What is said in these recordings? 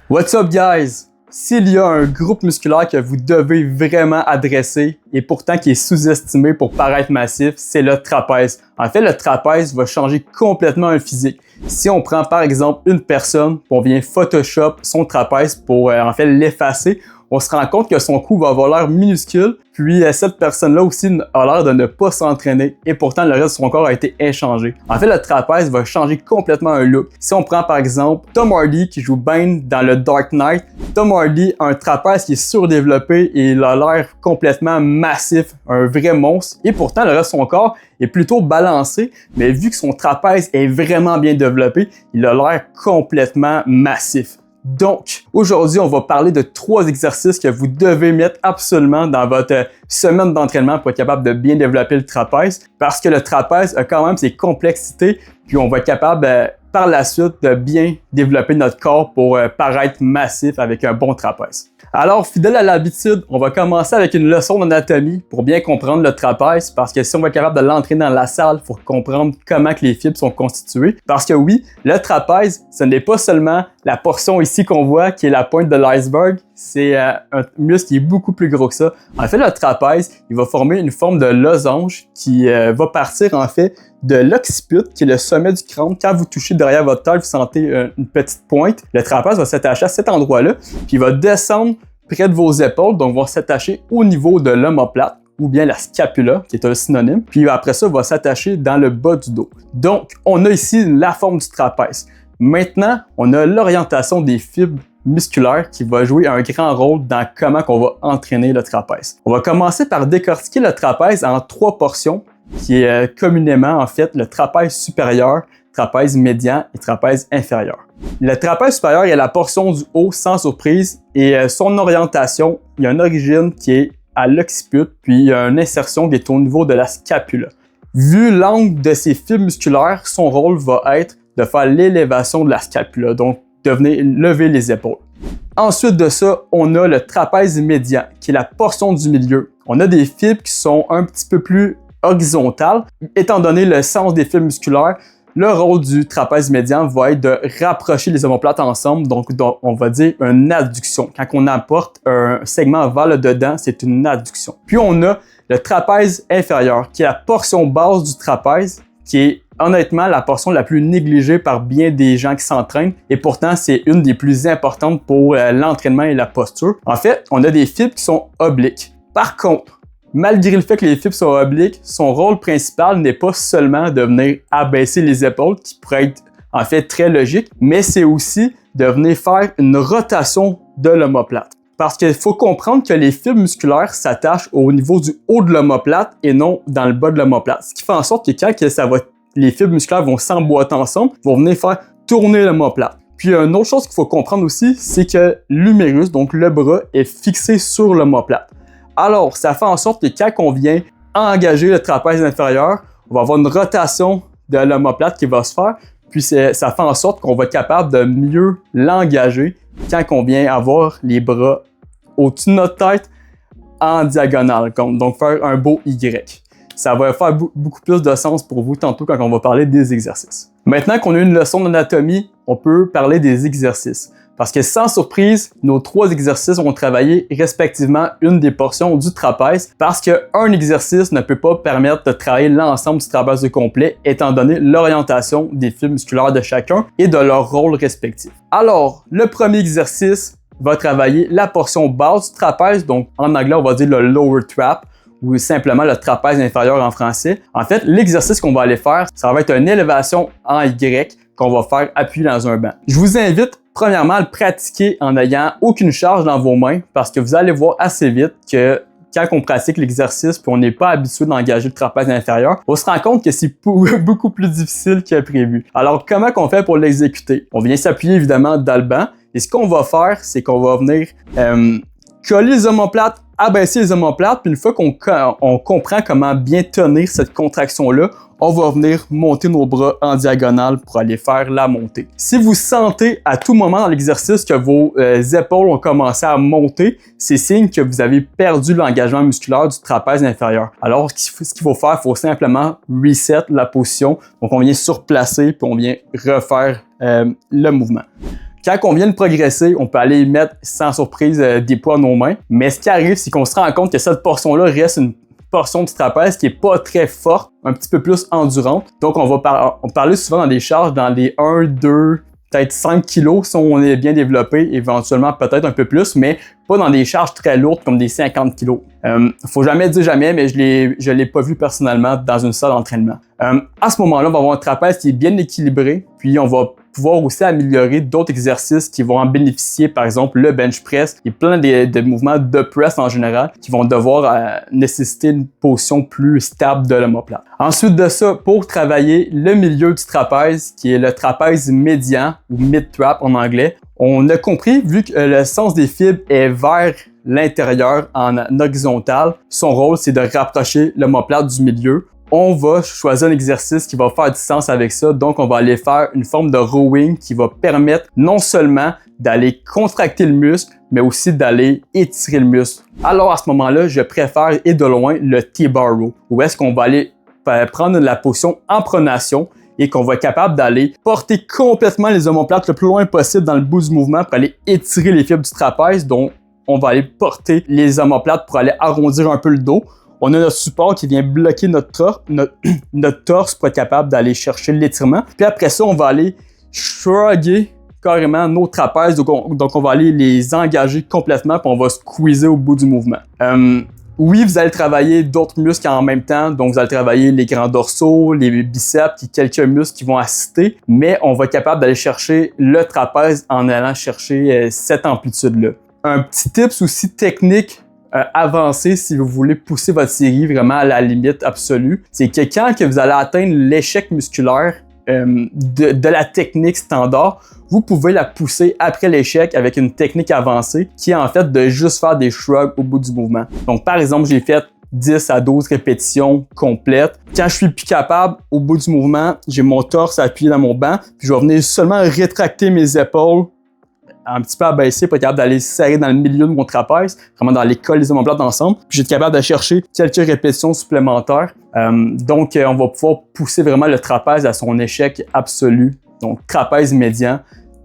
What's up guys? S'il y a un groupe musculaire que vous devez vraiment adresser et pourtant qui est sous-estimé pour paraître massif, c'est le trapèze. En fait, le trapèze va changer complètement un physique. Si on prend par exemple une personne, on vient Photoshop son trapèze pour en fait l'effacer, on se rend compte que son cou va avoir l'air minuscule, puis cette personne-là aussi a l'air de ne pas s'entraîner et pourtant le reste de son corps a été inchangé. En fait, le trapèze va changer complètement un look. Si on prend par exemple Tom Hardy qui joue Bane dans le Dark Knight, Tom Hardy a un trapèze qui est surdéveloppé et il a l'air complètement massif, un vrai monstre, et pourtant le reste de son corps est plutôt balancé, mais vu que son trapèze est vraiment bien développé, il a l'air complètement massif. Donc, aujourd'hui, on va parler de 3 exercices que vous devez mettre absolument dans votre semaine d'entraînement pour être capable de bien développer le trapèze, parce que le trapèze a quand même ses complexités, puis on va être capable par la suite de bien développer notre corps pour paraître massif avec un bon trapèze. Alors, fidèle à l'habitude, on va commencer avec une leçon d'anatomie pour bien comprendre le trapèze, parce que si on va être capable de l'entraîner dans la salle, il faut comprendre comment que les fibres sont constituées. Parce que oui, le trapèze, ce n'est pas seulement la portion ici qu'on voit qui est la pointe de l'iceberg, c'est un muscle qui est beaucoup plus gros que ça. En fait, le trapèze, il va former une forme de losange qui va partir en fait de l'occiput, qui est le sommet du crâne. Quand vous touchez derrière votre tête, vous sentez une petite pointe. Le trapèze va s'attacher à cet endroit-là, puis il va descendre près de vos épaules, donc va s'attacher au niveau de l'omoplate, ou bien la scapula, qui est un synonyme. Puis après ça, va s'attacher dans le bas du dos. Donc, on a ici la forme du trapèze. Maintenant, on a l'orientation des fibres musculaires qui va jouer un grand rôle dans comment on va entraîner le trapèze. On va commencer par décortiquer le trapèze en 3 portions, qui est communément en fait le trapèze supérieur, trapèze médian et trapèze inférieur. Le trapèze supérieur est la portion du haut sans surprise et son orientation, il y a une origine qui est à l'occiput, puis il y a une insertion qui est au niveau de la scapula. Vu l'angle de ces fibres musculaires, son rôle va être de faire l'élévation de la scapula, donc de venir lever les épaules. Ensuite de ça, on a le trapèze médian, qui est la portion du milieu. On a des fibres qui sont un petit peu plus horizontales. Étant donné le sens des fibres musculaires, le rôle du trapèze médian va être de rapprocher les omoplates ensemble, donc on va dire une adduction. Quand on apporte un segment vers le dedans, c'est une adduction. Puis on a le trapèze inférieur, qui est la portion basse du trapèze, qui est honnêtement la portion la plus négligée par bien des gens qui s'entraînent, et pourtant c'est une des plus importantes pour l'entraînement et la posture. En fait, on a des fibres qui sont obliques. Par contre, malgré le fait que les fibres sont obliques, son rôle principal n'est pas seulement de venir abaisser les épaules, qui pourrait être en fait très logique, mais c'est aussi de venir faire une rotation de l'omoplate. Parce qu'il faut comprendre que les fibres musculaires s'attachent au niveau du haut de l'omoplate et non dans le bas de l'omoplate. Ce qui fait en sorte que quand les fibres musculaires vont s'emboîter ensemble, vont venir faire tourner l'omoplate. Puis une autre chose qu'il faut comprendre aussi, c'est que l'humérus, donc le bras, est fixé sur l'omoplate. Alors, ça fait en sorte que quand on vient engager le trapèze inférieur, on va avoir une rotation de l'omoplate qui va se faire, puis ça fait en sorte qu'on va être capable de mieux l'engager quand on vient avoir les bras au-dessus de notre tête en diagonale, donc faire un beau Y. Ça va faire beaucoup plus de sens pour vous tantôt quand on va parler des exercices. Maintenant qu'on a une leçon d'anatomie, on peut parler des exercices. Parce que sans surprise, nos 3 exercices vont travailler respectivement une des portions du trapèze, parce qu'un exercice ne peut pas permettre de travailler l'ensemble du trapèze au complet, étant donné l'orientation des fibres musculaires de chacun et de leur rôle respectif. Alors, le premier exercice va travailler la portion basse du trapèze, donc en anglais on va dire le lower trap, ou simplement le trapèze inférieur en français. En fait, l'exercice qu'on va aller faire, ça va être une élévation en Y qu'on va faire appuyé dans un banc. Je vous invite premièrement à le pratiquer en n'ayant aucune charge dans vos mains, parce que vous allez voir assez vite que quand on pratique l'exercice puis on n'est pas habitué d'engager le trapèze inférieur, on se rend compte que c'est beaucoup plus difficile que prévu. Alors, comment qu'on fait pour l'exécuter? On vient s'appuyer évidemment dans le banc, et ce qu'on va faire, c'est qu'on va venir coller les omoplates, abaisser les omoplates, puis une fois qu'on comprend comment bien tenir cette contraction-là, on va venir monter nos bras en diagonale pour aller faire la montée. Si vous sentez à tout moment dans l'exercice que vos épaules ont commencé à monter, c'est signe que vous avez perdu l'engagement musculaire du trapèze inférieur. Alors, ce qu'il faut faire, il faut simplement reset la position. Donc, on vient surplacer, puis on vient refaire le mouvement. Quand on vient de progresser, on peut aller mettre sans surprise des poids à nos mains. Mais ce qui arrive, c'est qu'on se rend compte que cette portion-là reste une portion du trapèze qui est pas très forte, un petit peu plus endurante. Donc, on parle souvent dans des charges dans les 1, 2, peut-être 5 kilos si on est bien développé, éventuellement peut-être un peu plus, mais pas dans des charges très lourdes comme des 50 kilos. Faut jamais dire jamais, mais je l'ai pas vu personnellement dans une salle d'entraînement. À ce moment-là, on va avoir un trapèze qui est bien équilibré, puis on va pouvoir aussi améliorer d'autres exercices qui vont en bénéficier, par exemple le bench press et plein de mouvements de press en général qui vont devoir nécessiter une position plus stable de l'omoplate. Ensuite de ça, pour travailler le milieu du trapèze, qui est le trapèze médian ou mid-trap en anglais, on a compris, vu que le sens des fibres est vers l'intérieur en horizontal, son rôle c'est de rapprocher l'omoplate du milieu. On va choisir un exercice qui va faire du sens avec ça. Donc, on va aller faire une forme de rowing qui va permettre non seulement d'aller contracter le muscle, mais aussi d'aller étirer le muscle. Alors, à ce moment-là, je préfère et de loin le T-bar row, où est-ce qu'on va aller prendre la position en pronation et qu'on va être capable d'aller porter complètement les omoplates le plus loin possible dans le bout du mouvement pour aller étirer les fibres du trapèze. Donc, on va aller porter les omoplates pour aller arrondir un peu le dos. On a notre support qui vient bloquer notre torse pour être capable d'aller chercher l'étirement. Puis après ça, on va aller shrugger carrément nos trapèzes. Donc on va aller les engager complètement puis on va squeezer au bout du mouvement. Oui, vous allez travailler d'autres muscles en même temps. Donc vous allez travailler les grands dorsaux, les biceps, puis quelques muscles qui vont assister. Mais on va être capable d'aller chercher le trapèze en allant chercher cette amplitude-là. Un petit tips aussi technique avancé si vous voulez pousser votre série vraiment à la limite absolue, c'est que quand que vous allez atteindre l'échec musculaire de la technique standard, vous pouvez la pousser après l'échec avec une technique avancée qui est en fait de juste faire des shrugs au bout du mouvement. Donc par exemple, j'ai fait 10 à 12 répétitions complètes. Quand je suis plus capable, au bout du mouvement, j'ai mon torse appuyé dans mon banc, puis je vais venir seulement rétracter mes épaules un petit peu abaissé pour être capable d'aller serrer dans le milieu de mon trapèze, vraiment dans les cols des omoplates ensemble. Puis j'être capable de chercher quelques répétitions supplémentaires. Donc, on va pouvoir pousser vraiment le trapèze à son échec absolu. Donc, trapèze médian,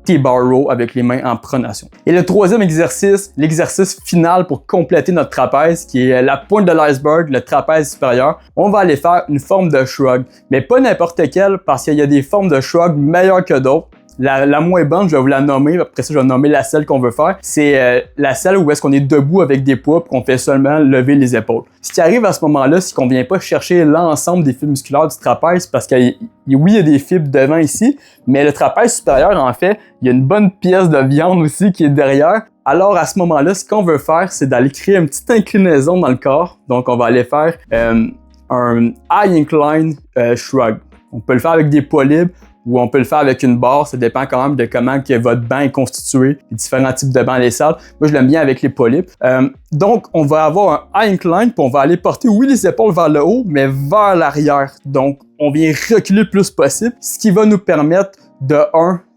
T-bar row avec les mains en pronation. Et le troisième exercice, l'exercice final pour compléter notre trapèze, qui est la pointe de l'iceberg, le trapèze supérieur, on va aller faire une forme de shrug. Mais pas n'importe quelle, parce qu'il y a des formes de shrug meilleures que d'autres. La moins bonne, je vais vous la nommer, après ça je vais nommer la celle qu'on veut faire. C'est la celle où est-ce qu'on est debout avec des poids et qu'on fait seulement lever les épaules. Ce qui arrive à ce moment-là, c'est qu'on vient pas chercher l'ensemble des fibres musculaires du trapèze parce que oui, il y a des fibres devant ici, mais le trapèze supérieur, en fait, il y a une bonne pièce de viande aussi qui est derrière. Alors à ce moment-là, ce qu'on veut faire, c'est d'aller créer une petite inclinaison dans le corps. Donc on va aller faire un high incline shrug. On peut le faire avec des poids libres, ou on peut le faire avec une barre, ça dépend quand même de comment que votre banc est constitué, les différents types de bancs dans les salles. Moi, je l'aime bien avec les polypes. Donc, on va avoir un high incline, puis on va aller porter, oui, les épaules vers le haut, mais vers l'arrière. Donc, on vient reculer le plus possible, ce qui va nous permettre, de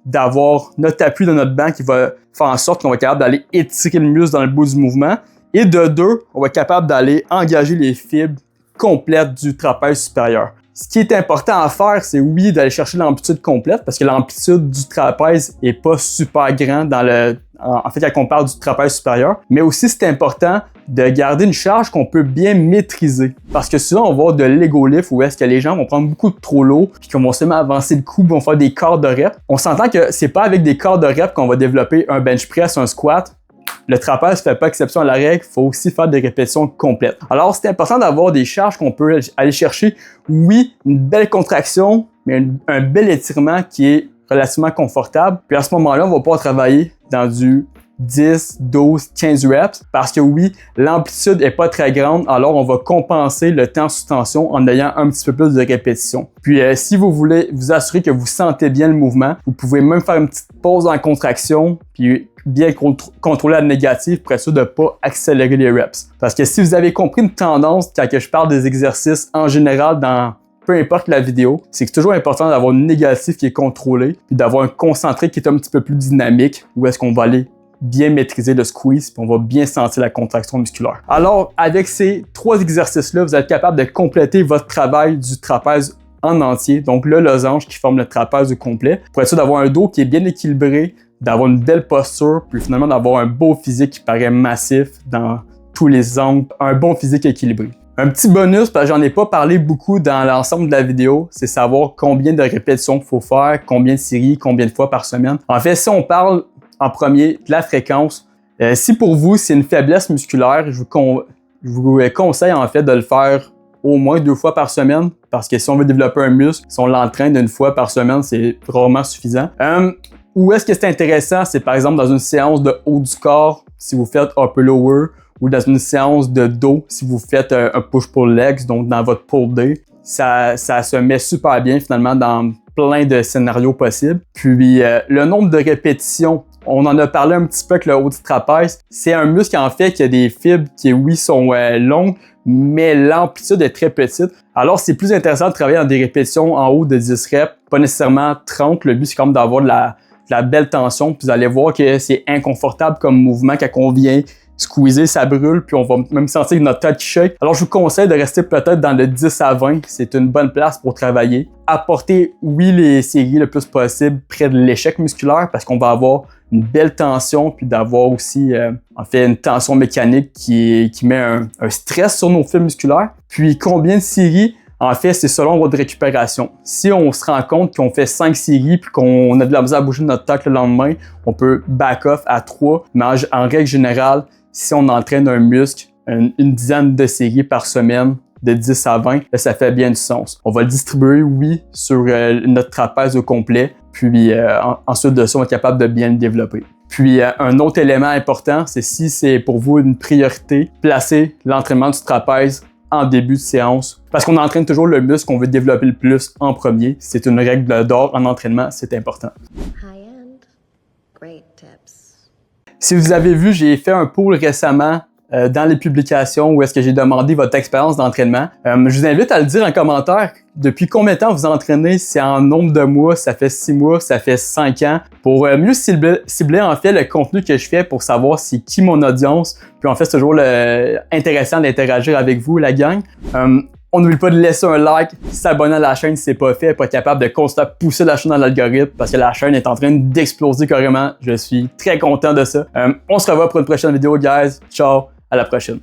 d'avoir notre appui de notre banc qui va faire en sorte qu'on va être capable d'aller étirer le muscle dans le bout du mouvement. Et de 2, on va être capable d'aller engager les fibres complètes du trapèze supérieur. Ce qui est important à faire, c'est oui, d'aller chercher l'amplitude complète parce que l'amplitude du trapèze est pas super grande en fait, quand on parle du trapèze supérieur. Mais aussi, c'est important de garder une charge qu'on peut bien maîtriser. Parce que souvent, on va voir de l'ego lift où est-ce que les gens vont prendre beaucoup de trop lourd puis qu'on va seulement avancer le cou, vont faire des quarts de rep. On s'entend que c'est pas avec des quarts de rep qu'on va développer un bench press, un squat. Le trapèze ne fait pas exception à la règle, il faut aussi faire des répétitions complètes. Alors, c'est important d'avoir des charges qu'on peut aller chercher. Oui, une belle contraction, mais un bel étirement qui est relativement confortable. Puis à ce moment-là, on va pouvoir travailler dans du 10, 12, 15 reps parce que oui, l'amplitude est pas très grande, alors on va compenser le temps sous tension en ayant un petit peu plus de répétitions. Puis si vous voulez vous assurer que vous sentez bien le mouvement, vous pouvez même faire une petite pause en contraction puis bien contrôler la négative pour être sûr de ne pas accélérer les reps. Parce que si vous avez compris une tendance quand je parle des exercices en général dans peu importe la vidéo, c'est que c'est toujours important d'avoir une négative qui est contrôlée puis d'avoir un concentré qui est un petit peu plus dynamique où est-ce qu'on va aller bien maîtriser le squeeze puis on va bien sentir la contraction musculaire. Alors, avec ces 3 exercices-là, vous êtes capable de compléter votre travail du trapèze en entier, donc le losange qui forme le trapèze au complet, pour être sûr d'avoir un dos qui est bien équilibré, d'avoir une belle posture, puis finalement d'avoir un beau physique qui paraît massif dans tous les angles, un bon physique équilibré. Un petit bonus, parce que j'en ai pas parlé beaucoup dans l'ensemble de la vidéo, c'est savoir combien de répétitions il faut faire, combien de séries, combien de fois par semaine. En fait, si on parle en premier de la fréquence, si pour vous c'est une faiblesse musculaire, je vous conseille en fait de le faire au moins 2 fois par semaine, parce que si on veut développer un muscle, si on l'entraîne 1 fois par semaine, c'est vraiment suffisant. Où est-ce que c'est intéressant? C'est par exemple dans une séance de haut du corps, si vous faites upper lower, ou dans une séance de dos, si vous faites un push-pull legs, donc dans votre pull day, ça se met super bien finalement dans plein de scénarios possibles. Puis le nombre de répétitions, on en a parlé un petit peu avec le haut du trapèze, c'est un muscle en fait qui a des fibres qui oui sont longues, mais l'amplitude est très petite. Alors c'est plus intéressant de travailler dans des répétitions en haut de 10 reps, pas nécessairement 30, le but c'est comme d'avoir de la belle tension, puis vous allez voir que c'est inconfortable comme mouvement quand on vient squeezer, ça brûle, puis on va même sentir notre tête qui shake. Alors, je vous conseille de rester peut-être dans le 10 à 20. C'est une bonne place pour travailler. Apporter, oui, les séries le plus possible près de l'échec musculaire parce qu'on va avoir une belle tension, puis d'avoir aussi, en fait, une tension mécanique qui met un stress sur nos fibres musculaires. Puis, combien de séries? En fait, c'est selon votre récupération. Si on se rend compte qu'on fait 5 séries puis qu'on a de la misère à bouger notre tête le lendemain, on peut back off à 3. Mais en règle générale, si on entraîne un muscle, une dizaine de séries par semaine, de 10 à 20, ça fait bien du sens. On va le distribuer, oui, sur notre trapèze au complet, puis ensuite de ça, on va être capable de bien le développer. Puis un autre élément important, c'est si c'est pour vous une priorité, placez l'entraînement du trapèze en début de séance, parce qu'on entraîne toujours le muscle qu'on veut développer le plus en premier. C'est une règle d'or en entraînement, c'est important. High-end, great tips. Si vous avez vu, j'ai fait un poll récemment dans les publications où est-ce que j'ai demandé votre expérience d'entraînement. Je vous invite à le dire en commentaire. Depuis combien de temps vous entraînez? C'est en nombre de mois, ça fait 6 mois, ça fait 5 ans. Pour mieux cibler en fait le contenu que je fais pour savoir c'est qui mon audience. Puis en fait, c'est toujours intéressant d'interagir avec vous, la gang. On n'oublie pas de laisser un like, s'abonner à la chaîne si c'est pas fait, pour être capable de constamment pousser la chaîne dans l'algorithme parce que la chaîne est en train d'exploser carrément. Je suis très content de ça. On se revoit pour une prochaine vidéo, guys. Ciao, à la prochaine.